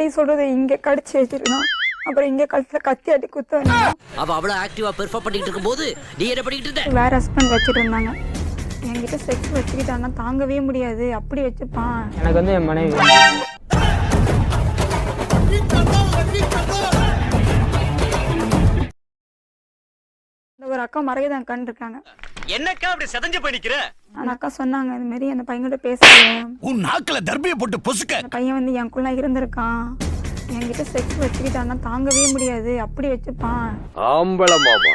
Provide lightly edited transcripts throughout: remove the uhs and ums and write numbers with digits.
வழி சொல்றது இங்க கடிச்சு வச்சிருக்கான். அப்புறம் இங்க கழுத்துல கத்தி அடி குத்த அவ அவ்வளவு ஆக்டிவா பெர்ஃபார்ம் பண்ணிட்டு இருக்கும்போது நீ என்ன பண்ணிட்டு இருந்த? வேற ஹஸ்பண்ட் வச்சிட்டு இருந்தாங்க. என்கிட்ட செக்ஸ் வச்சுக்கிட்டாங்கன்னா தாங்கவே முடியாது, அப்படி வச்சுப்பான். எனக்கு வந்து என் மனைவி ஒரு அக்கா மறையதான் கண் இருக்காங்க. என்னக்கா அப்படி செதஞ்சு போயிக்கிற? அந்த அக்கா சொன்னாங்க இந்த மாதிரி அந்த பையன்கிட்ட பேசுறேன், உன் நாக்குல தர்பியை போட்டு பொசுக்க. அந்த பையன் வந்து எனக்குள்ள இருந்திருக்கான், என்கிட்ட செக்ஸ் வச்சுக்கிட்டாங்கன்னா தாங்கவே முடியாது, அப்படி வச்சுப்பான். ஆம்பள மாமா.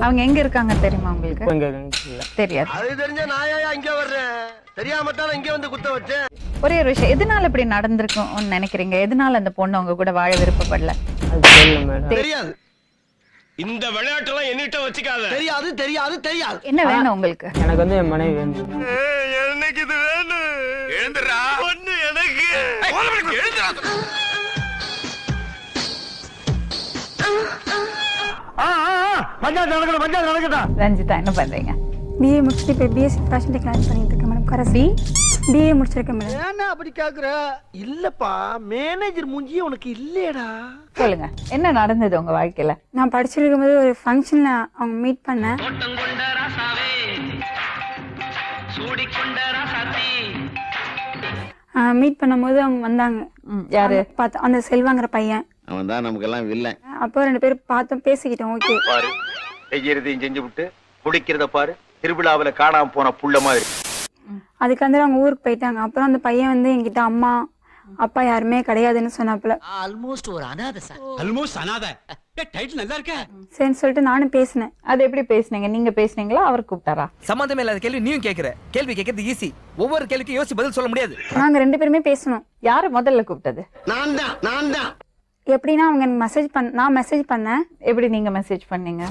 அவங்க எங்க இருக்காங்க தெரியுமா உங்களுக்கு? இப்போ இங்க இல்ல. தெரியாது. அது தெரிஞ்ச நாயா இங்க வர்றேன், தெரியாம தான் இங்க வந்து குத்த வச்சேன். ஒரே ஒரு விஷயம், எதனால இப்படி நடந்திருக்கும் நினைக்கிறீங்க? எதனால அந்த பொண்ணு உங்க கூட வாழ விருப்பப்படல? அது தெரியல மேடம். தெரியாது. இந்த விளையாட்டெல்லாம் என்னிட்ட வச்சுக்காத. தெரியாது தெரியாது தெரியாது. என்ன வேணும் உங்களுக்கு? எனக்கு வந்து என் மனைவி வேணும். எனக்கு இது வேணும். எழுந்துடா. ஒண்ணு எனக்கு. எழுந்துடா. பஞ்சாயத்து நடக்கடா. ரஞ்சிதா என்ன பண்றீங்க? பிஏ முடிச்சுட்டு இப்போ பிஎஸ்சி ஃபேஷன் டெக்னாலஜி பண்ணிட்டு இருக்கேன் மேடம். கரசி பிஏ முடிச்சிருக்கேன் மேடம். ஏன்னா அப்படி கேக்குற? இல்லப்பா, மேனேஜர் மூஞ்சியே உனக்கு இல்லையடா. சொல்லுங்க, என்ன நடந்தது உங்க வாழ்க்கையில? நான் படிச்சிருக்கும் போது ஒரு ஃபங்க்ஷன்ல அவங்க மீட் பண்ணேன். மீட் பண்ணும்போது அவங்க வந்தாங்க. யாரு? பார்த்தா அந்த செல்வாங்கிற பையன். அவன் தான் நமக்கெல்லாம் வில்லை. அப்போ 2 பேரும் பார்த்தோம், பேசிக்கிட்டோம். ஓகே பாரு, செய்யறதையும் செஞ்சு விட்டு குடிக்கிறத பாரு, திருவிழாவில காணாம போன புள்ள மாதிரி. அதுக்கு வந்து அவங்க ஊருக்கு போயிட்டாங்க. அப்புறம் அந்த பையன் வந்து என்கிட்ட அம்மா அப்பா யாருமே கிடையாதுன்னு சொன்னாப்புல. ஆல்மோஸ்ட் ஒரு அனாதை சார். ஆல்மோஸ்ட் அனாதை. டைட்டில் நல்லா இருக்கே. சரின்னு சொல்லிட்டு நானும் பேசினேன். அது எப்படி பேசுனீங்க? நீங்க பேசுனீங்களா, அவர் கூப்பிட்டாரா? சம்பந்தமே இல்லாத கேள்வி நீயும் கேக்குற. கேள்வி கேட்கறது ஈஸி, ஒவ்வொரு கேள்விக்கும் யோசிச்சு பதில் சொல்ல முடியாது. நாங்க 2 பேருமே பேசணும். யாரு முதல்ல கூப்பிட்டது? நான் தான். எப்படின்னா அவங்க எனக்கு மெசேஜ் நான் மெசேஜ் பண்ணேன். எப்படி நீங்க மெசேஜ் பண்ணீங்க?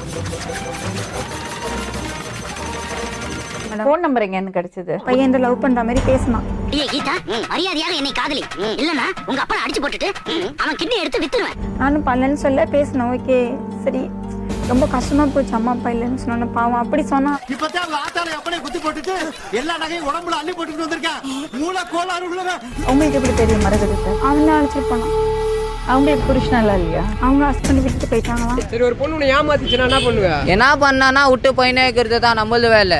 போன் நம்பர் எங்க கிடைச்சது? பையன் லவ் பண்ற மாதிரி பேசினான். கீதா, மரியாதையாக என்னை காதலி, இல்லனா உங்க அப்பா அடிச்சு போட்டுட்டு அவன் கிட்னி எடுத்து வித்துருவேன். நானும் பண்ணலன்னு சொல்ல பேசினேன். ஓகே சரி, ரொம்ப கஷ்டமா போச்சு அம்மா அப்பா இல்லைன்னு சொன்ன. பாவம் அப்படி சொன்னா. இப்பதான் அவங்க ஆத்தால அப்படியே குத்தி போட்டுட்டு எல்லா நகையும் உடம்புல அள்ளி போட்டுட்டு வந்திருக்கான். மூளை கோளாறு உள்ளவ. உங்களுக்கு எப்படி தெரியும் மரகதத்தை? அவன் தான் அழைச்சிட்டு போனான். அவங்களுக்கு புருஷனால இல்லையா? அவங்க ஹஸ்பண்ட் விட்டுட்டு போயிட்டாங்களாம். சரி, ஒரு பொண்ணு உன்னை ஏமாத்திச்சுனா என்ன பண்ணுவ? என்ன பண்ணானா விட்டு போயினே இருக்கிறது தான் நம்மளது வேலை.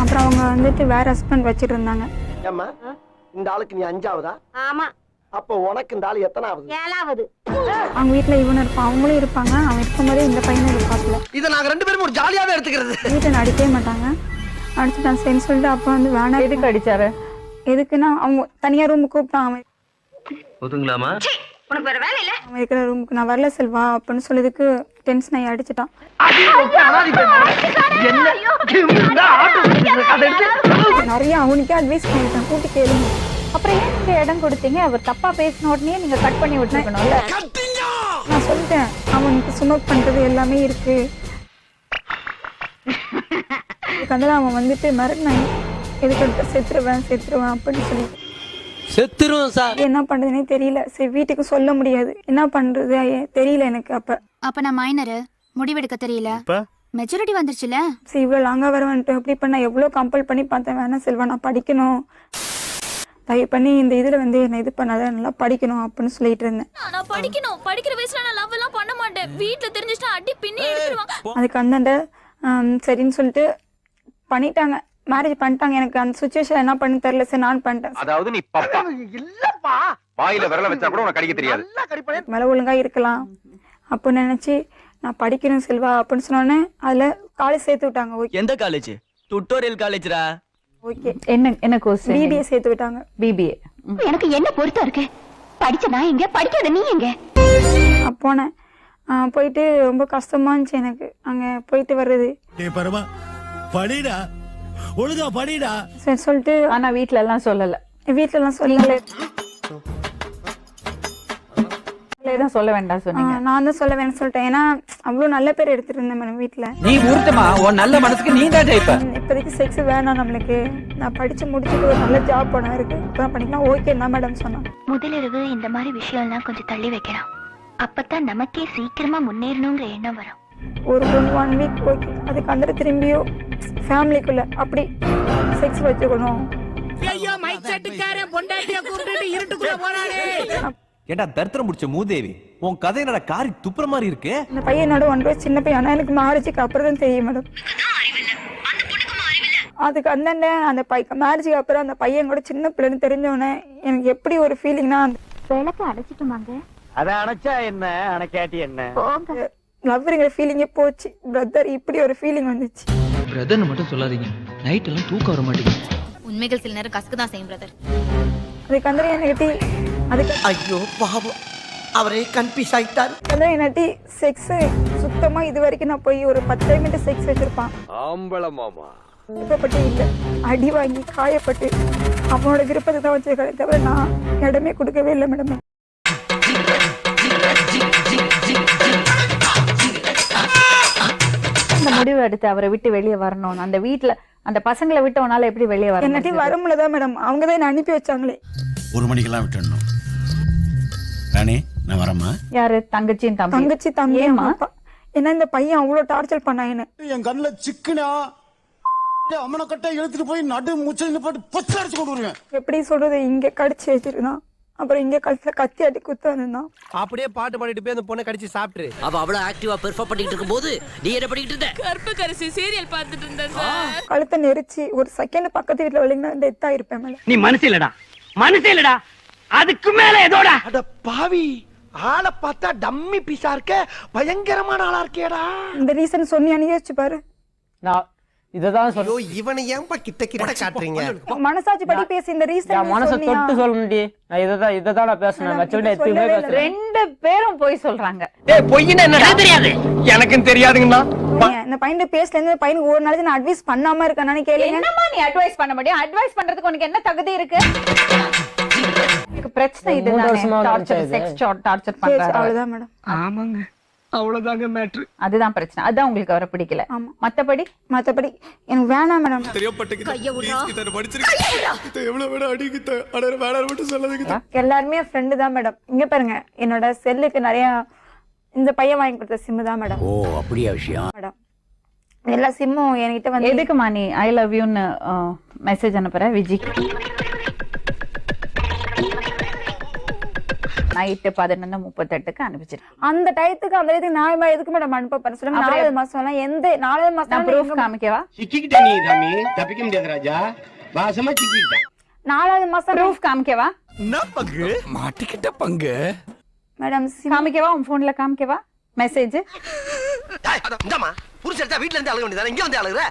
அப்புறம் அவங்க வந்துட்டு வேற ஹஸ்பண்ட் வச்சிட்டு இருந்தாங்க. ஏம்மா, இந்த ஆளுக்கு நீ 5ஆவதா? ஆமா. அப்ப உனக்கு இந்த ஆளு எத்தனாவது? 7வது. அவங்க வீட்டுல இவனும் இருப்பான், அவங்களும் இருப்பாங்க. அவன் இருக்கும்போதே இந்த பையனும் இருப்பாப்புல. இதை நாங்க 2 பேரும் ஒரு ஜாலியாவே எடுத்துக்கிறது. வீட்டை அடிக்கவே மாட்டாங்க. அடிச்சுட்டான் சரின்னு சொல்லிட்டு அப்போ வந்து வேணாம். எதுக்கு அடிச்சாரு? எதுக்குன்னா அவங்க தனியா ரூம் கூப்பிட்டான். அவன் ஒதுங்களாமா? உனக்கு வேற வேலை இல்ல? அவன் இருக்கிற ரூமுக்கு நான் வரல செல்வா அப்படின்னு சொல்லிதுக்கு டென்ஷன் ஆகி அடிச்சுட்டான். நிறைய அவனுக்கே அட்வைஸ் பண்ணிட்டான், கூட்டி கேளுங்க. அப்புறம் ஏன் நீங்க இடம் கொடுத்தீங்க? அவர் தப்பா பேசின உடனே நீங்க கட் பண்ணி விட்டுருக்கணும்ல. நான் சொல்லிட்டேன், அவனுக்கு ஸ்மோக் பண்றது எல்லாமே இருக்கு. அதுக்கு அவன் வந்துட்டு மிரட்டினான், எதுக்கு செத்துருவேன் அப்படின்னு சொல்லி. செத்துரும் சார். என்ன பண்றதுன்னே தெரியல. சரி, வீட்டுக்கு சொல்ல முடியாது, என்ன பண்றது தெரியல எனக்கு. அப்ப நான் மைனரு, முடிவெடுக்க தெரியல. மெச்சூரிட்டி வந்துருச்சுல. சரி, இவ்வளவு லாங்கா வர வந்துட்டு எப்படி பண்ண? எவ்வளவு கம்பல் பண்ணி பார்த்தேன். வேணாம் செல்வா, நான் படிக்கணும், தயவு பண்ணி இந்த இதுல வந்து என்ன இது பண்ணாத, நல்லா படிக்கணும் அப்படின்னு சொல்லிட்டு இருந்தேன். நான் படிக்கணும், படிக்கிற வயசுல நான் லவ் எல்லாம் பண்ண மாட்டேன். வீட்ல தெரிஞ்சிட்டா அடி பின்னி எடுத்துருவாங்க. அதுக்கு அந்தாண்ட சரின்னு சொல்லிட்டு பண்ணிட்டாங்க, மேரேஜ் பண்ணிட்டாங்க. எனக்கு அந்த சுச்சுவேஷன் என்ன பண்ண தெரியல. சரி, நான் பண்ணிட்டேன். அதாவது நீ பப்பா இல்லப்பா, வாயில விரல வச்சா கூட உனக்கு கடிக்க தெரியாது. மேல ஒழுங்கா இருக்கலாம் அப்படின்னு நினைச்சு நான் படிக்கணும் செல்வா அப்படின்னு சொன்னோன்னே அதுல காலேஜ் சேர்த்து விட்டாங்க. ஓகே, எந்த காலேஜ்? டுட்டோரியல் காலேஜ்ரா. ஓகே, என்ன கோர்ஸ்? பிபிஏ சேர்த்து விட்டாங்க. பிபிஏ. எனக்கு என்ன பொறுத்த இருக்கு? படிச்ச நான் எங்க, படிக்காத நீ எங்க? போனேன். போயிட்டு ரொம்ப கஷ்டமா இருந்துச்சு எனக்கு அங்க போயிட்டு வர்றது. படிடா, ஒழுங்கா படிடா. சரி சொல்லிட்டு ஆனா வீட்ல எல்லாம் சொல்லல. வீட்டுல எல்லாம் சொல்லல. தான் சொல்ல வேண்டாம் சொன்னீங்க. நான் தான் சொல்ல வேணும்னு சொல்லிட்டேன். ஏன்னா அவ்வளவு நல்ல பேர் எடுத்துட்டு இருந்தேன் மேடம் வீட்டுல. நீ உருட்டமா, உன் நல்ல மனசுக்கு நீ தான் ஜெயிப்ப. இப்போதைக்கு செக்ஸ் வேணாம் நம்மளுக்கு, நான் படிச்சு முடிச்சுட்டு ஒரு நல்ல ஜாப் போனா இருக்கு, அப்புறம் பண்ணிக்கலாம். ஓகே தான் மேடம் சொன்னான். முதலிரவு இந்த மாதிரி விஷயம் எல்லாம் கொஞ்சம் தள்ளி வைக்கலாம். அப்பதான் நமக்கே சீக்கிரமா முன்னேறணுங்கிற எண்ணம் வரும். ஒரு 1 வீக் ஓகே, அதுக்கு அந்த திரும்பியும் ஃபேமிலிக்குள்ள அப்படி செக்ஸ் வச்சுக்கணும். ஏண்டா தரித்திரம் முடிச்ச மூதேவி, உன் கதை என்னடா காரி துப்புற மாதிரி இருக்கு. இந்த பையனோட 1 வயசு சின்ன பையன். ஆனா எனக்கு மேரேஜுக்கு அப்புறம் தான் தெரியும் மேடம். அதுக்கு அந்தாண்ட அந்த மேரேஜுக்கு அப்புறம் அந்த பையன் கூட சின்ன பிள்ளைன்னு தெரிஞ்சவொடனே எனக்கு எப்படி ஒரு ஃபீலிங்னா, விளக்கு அடைச்சிட்டுமாங்க? அத அணைச்சா என்ன, அணைக்காட்டி என்ன? லவ்ங்கிற ஃபீலிங்கே போச்சு. பிரதர் இப்படி ஒரு ஃபீலிங் வந்துச்சு. பிரதர்னு மட்டும் சொல்லாதீங்க, நைட் எல்லாம் தூக்கம் வர மாட்டேங்குது. உண்மைகள் சில நேரம் கசக்கு தான் செய்யும் பிரதர். அதுக்கு அந்த எனக்கு அதுக்கு ஐயோ பாவம், அவரே கன்ஃபியூஸ் ஆயிட்டார். அந்த என்னாட்டி செக்ஸ் சுத்தமா இது வரைக்கும் நான் போய் ஒரு 10 மினிட் செக்ஸ் வச்சிருப்பான். ஆம்பள மாமா விருப்பப்பட்டு இல்லை, அடி வாங்கி காயப்பட்டு அவனோட விருப்பத்தை தான் வச்சிருக்காரு தவிர நான் இடமே கொடுக்கவே இல்லை மேடம். இந்த முடிவு எடுத்து அவரை விட்டு வெளியே வரணும், அந்த வீட்டுல அந்த பசங்களை விட்டு உன்னால எப்படி வெளியே வர என்னாட்டி வரும்லதான் மேடம், அவங்க தான் என்ன அனுப்பி வச்சாங்களே. 1 மணிக்கெல்லாம் விட்டுடணும். ராணி நான் வரமா? யாரு? தங்கச்சியும் தங்கச்சி தம்பி ஏமா? அப்பா. ஏன்னா இந்த பையன் அவ்வளவு டார்ச்சர் பண்ணாயின்னு என் கண்ணுல சிக்குனா அம்மனை கட்ட இழுத்துட்டு போய் நடு முச்சல் போட்டு பொச்சு அடிச்சு கொண்டு வருவேன். எப்படி சொல்றது, இங்க கடிச்சு வச்சிருந்தான், அப்புறம் இங்க கழுத்துல கத்தி அடி குத்து வந்தான். அப்படியே பாட்டு பாடிட்டு போய் அந்த பொண்ணை கடிச்சு சாப்பிட்டு அவ அவ்வளவு ஆக்டிவா பெர்ஃபார்ம் பண்ணிட்டு இருக்கும்போது நீ என்ன பண்ணிட்டு இருந்த? கற்புக்கரசி சீரியல் பார்த்துட்டு இருந்தேன் சார். கழுத்தை நெரிச்சு ஒரு செகண்ட் பக்கத்து வீட்டுல வலிங்கன்னா டெத் ஆயிருப்பேன் மேடம். நீ மனசு இல்லடா, மனசே இல்லடா, அதுக்கு மேல ஏதோடா. அட பாவி, ஆளை பார்த்தா டம்மி பீஸா இருக்க, பயங்கரமான ஆளா இருக்கேடா. இந்த ரீசன் சொன்னியான்னு யோசிச்சு பாரு. நான் இததான் சொல்ல, இவனை ஏன்பா கிட்ட கிட்ட காட்டுறீங்க? மனசாட்சி படி பேசி இந்த ரீசன் என் மனசை தொட்டு சொல்லணும்டி. நான் இததான் நான் பேசுனேன், வச்சுக்கிட்டு எதுவுமே பேசுறேன். 2 பேரும் போய் சொல்றாங்க. டேய் பொய்னா என்ன தெரியாது, எனக்கும் தெரியாதுங்கண்ணா. இந்த பையன் பேசல இருந்து பையனுக்கு ஒரு நாளைக்கு நான் அட்வைஸ் பண்ணாம இருக்கேன்னு கேளுங்க. என்னம்மா நீ அட்வைஸ் பண்ண முடியும்? அட்வைஸ் பண்றதுக்கு உனக்கு என்ன தகுதி இருக்கு? பிரச்சனை இதுதான், டார்ச்சர், செக்ஸ் டார்ச்சர் பண்றாரு. அவ்வளவுதான் மேடம். ஆமாங்க, அவ்வளவுதாங்க மேட்ரு. அதுதான் பிரச்சனை. அதான் உங்களுக்கு அவரை பிடிக்கல. ஆமா. மத்தபடி எனக்கு வேணாம் மேடம். எல்லாருமே ஃப்ரெண்டு தான் மேடம். இங்க பாருங்க, என்னோட செல்லுக்கு நிறைய இந்த பையன் வாங்கி கொடுத்த சிம் தான் மேடம். ஓ அப்படியா விஷயம்? மேடம் எல்லா சிம்மும் என்கிட்ட வந்து. எதுக்குமா நீ ஐ லவ் யூன்னு மெசேஜ் அனுப்புற விஜி? நைட்டு 11:38க்கு அனுப்பிச்சிரு. அந்த டயத்துக்கு அந்த இதுக்கு நான் எதுக்கு மேடம் அனுப்ப போறேன் சொல்லுங்க. 4வது மாசம் எல்லாம் எந்த 4வது மாசம் ப்ரூஃப் காமிக்கவா? சிக்கிக்கிட்ட நீ சாமி, தப்பிக்க முடியாது ராஜா, வாசமா சிக்கிக்கிட்ட. 4வது மாசம் ப்ரூஃப் காமிக்கவா? என்ன பங்கு மாட்டிக்கிட்ட பங்கு மேடம் காமிக்கவா? உன் போன்ல காமிக்கவா மெசேஜ்? இந்தமா புருஷன் எடுத்தா வீட்ல இருந்து அழுக வேண்டியதானே, இங்க வந்து அழுகுற?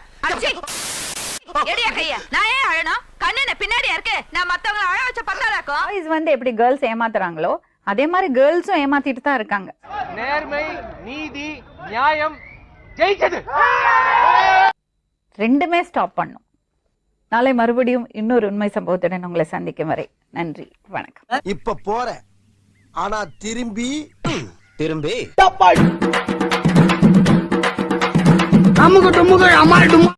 எடியா கையா, நான் ஏன் அழணும்? கண்ணு பின்னாடியா இருக்கு, நான் மத்தவங்க அழ வச்ச பத்தாலாக்கும். பாய்ஸ் வந்து எப்படி கேர்ள்ஸ் ஏமாத்துறாங்களோ அதே மாதிரி கேர்ள்ஸும் ஏமாத்திட்டு தான் இருக்காங்க. நேர்மை, நீதி, நியாயம் ஜெயிச்சது. 2மே ஸ்டாப் பண்ணும். நாளை மறுபடியும் இன்னொரு உண்மை சம்பவத்துடன் உங்களை சந்திக்கும் வரை நன்றி, வணக்கம். இப்ப போற ஆனா திரும்பி திரும்பி அம்முக டும்முக அம்மா டும்மா.